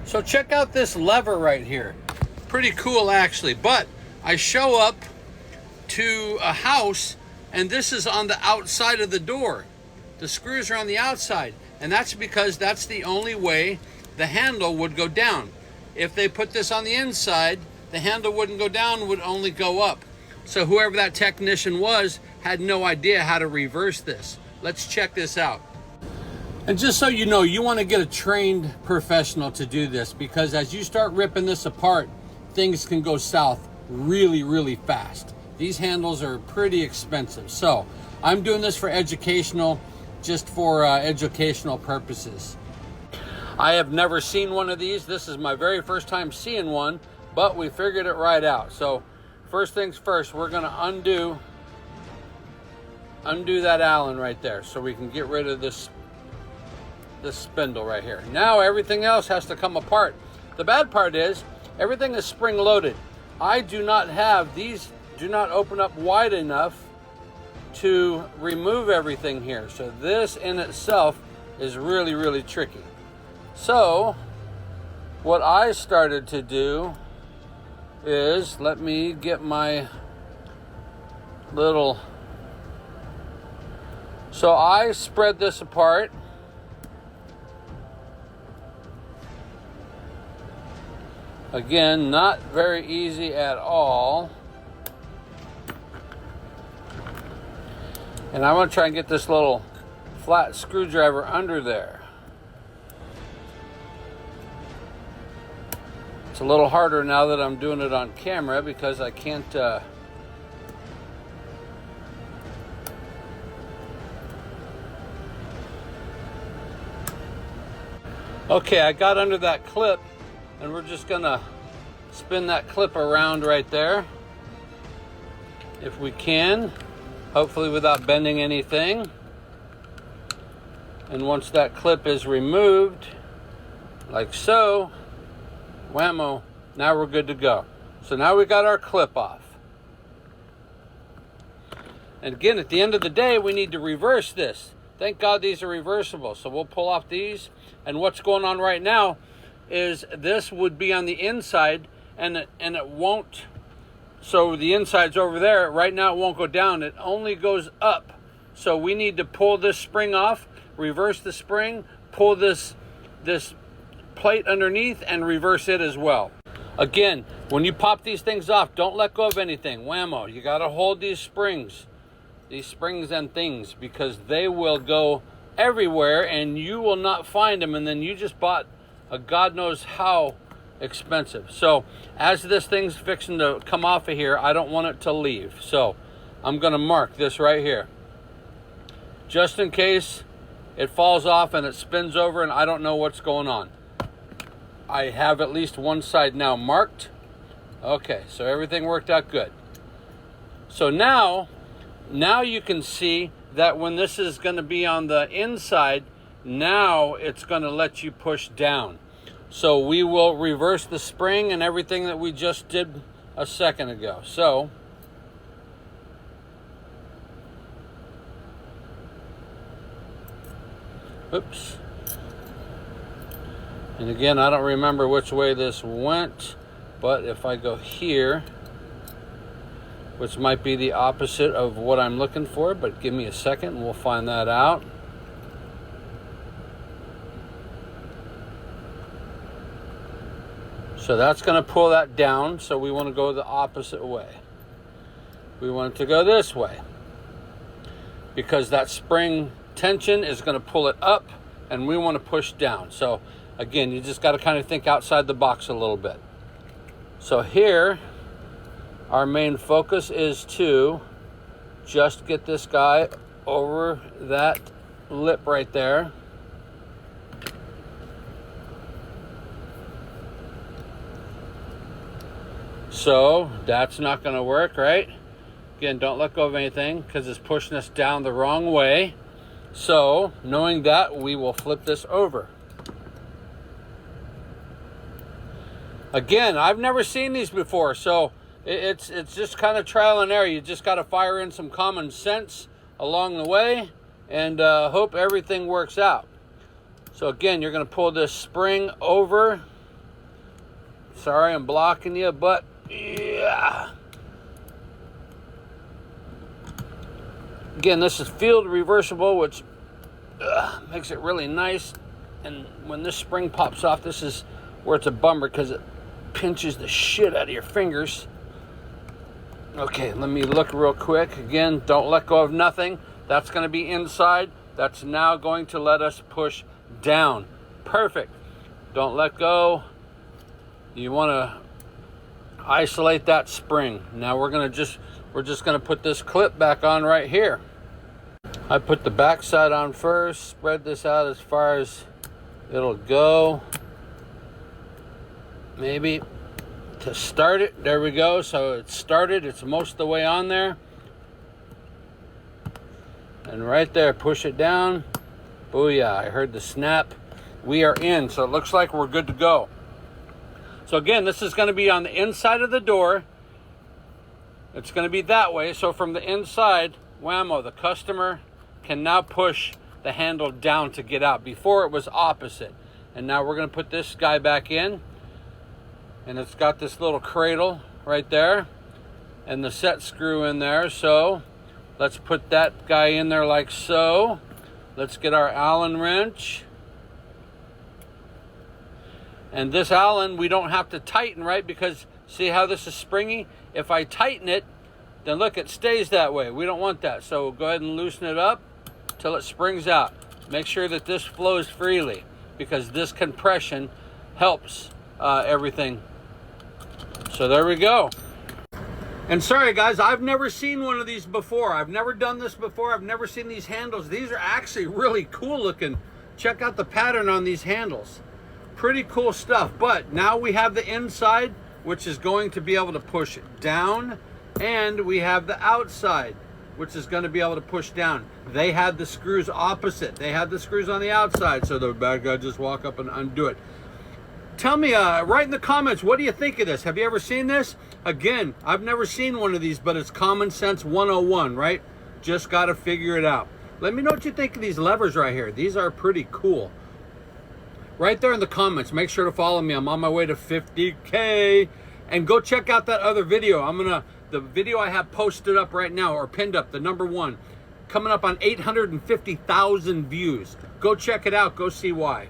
So check out this lever right here. Pretty cool actually, but I show up to a house and this is on the outside of the door. The screws are on the outside, and that's because that's the only way the handle would go down. If they put this on the inside, the handle wouldn't go down, would only go up. So whoever that technician was had no idea how to reverse this. Let's check this out. And just so you know, you want to get a trained professional to do this, because as you start ripping this apart, things can go south really, really fast. These handles are pretty expensive. So I'm doing this for educational purposes. I have never seen one of these. This is my very first time seeing one, but we figured it right out. So first things first, we're gonna undo that Allen right there so we can get rid of this spindle right here. Now everything else has to come apart. The bad part is everything is spring loaded. I do not have these, do not open up wide enough to remove everything here. So this in itself is really, really tricky. So what I started to do is, let me get my little, so I spread this apart. Again, not very easy at all. And I want to try and get this little flat screwdriver under there. It's a little harder now that I'm doing it on camera because I can't Okay, I got under that clip, and we're just gonna spin that clip around right there if we can, hopefully without bending anything. And once that clip is removed, like so, whammo, now we're good to go. So now we got our clip off. And again, at the end of the day, we need to reverse this. Thank God these are reversible. So we'll pull off these, and what's going on right now is this would be on the inside, and it won't. So the inside's over there. Right now it won't go down. It only goes up. So we need to pull this spring off, reverse the spring, pull this plate underneath, and reverse it as well. Again, when you pop these things off, don't let go of anything. Whammo. You got to hold these springs and things, because they will go everywhere and you will not find them, and then you just bought a God knows how expensive. So as this thing's fixing to come off of here, I don't want it to leave. So I'm going to mark this right here, just in case it falls off and it spins over and I don't know what's going on. I have at least one side now marked. Okay, so everything worked out good. So now you can see that when this is going to be on the inside, now it's going to let you push down. So we will reverse the spring and everything that we just did a second ago. So oops. And again, I don't remember which way this went, but if I go here, which might be the opposite of what I'm looking for, but give me a second and we'll find that out. So that's going to pull that down, so we want to go the opposite way. We want it to go this way, because that spring tension is going to pull it up and we want to push down. So again, you just got to kind of think outside the box a little bit. So here, our main focus is to just get this guy over that lip right there. So that's not going to work, right? Again, don't let go of anything because it's pushing us down the wrong way. So knowing that, we will flip this over. Again, I've never seen these before, so it's just kind of trial and error. You just got to fire in some common sense along the way and hope everything works out. So again, you're going to pull this spring over Sorry I'm blocking you, but yeah. Again, this is field reversible, which makes it really nice. And when this spring pops off, this is where it's a bummer because it pinches the shit out of your fingers. Okay, let me look real quick. Again, don't let go of nothing. That's going to be inside. That's now going to let us push down. Perfect. Don't let go. You want to isolate that spring. Now we're just going to put this clip back on right here. I put the back side on first, spread this out as far as it'll go. Maybe to start it. There we go. So it's started. It's most of the way on there. And right there, push it down. Booyah. I heard the snap. We are in. So it looks like we're good to go. So again, this is going to be on the inside of the door. It's going to be that way. So from the inside, whammo, the customer can now push the handle down to get out. Before it was opposite. And now we're going to put this guy back in. And it's got this little cradle right there. And the set screw in there. So let's put that guy in there like so. Let's get our Allen wrench. And this Allen, we don't have to tighten, right? Because see how this is springy? If I tighten it, then look, it stays that way. We don't want that. So go ahead and loosen it up till it springs out. Make sure that this flows freely because this compression helps everything. So there we go. And sorry guys, I've never seen one of these before. I've never done this before. I've never seen these handles. These are actually really cool looking. Check out the pattern on these handles. Pretty cool stuff. But now we have the inside, which is going to be able to push down, and we have the outside, which is going to be able to push down. They had the screws opposite. They had the screws on the outside, so the bad guy just walk up and undo it. Tell me, write in the comments, what do you think of this? Have you ever seen this? Again, I've never seen one of these, but it's common sense 101, right? Just got to figure it out. Let me know what you think of these levers right here. These are pretty cool. Right there in the comments, make sure to follow me. I'm on my way to 50K. And go check out that other video. The video I have posted up right now, or pinned up, the #1, coming up on 850,000 views. Go check it out, go see why.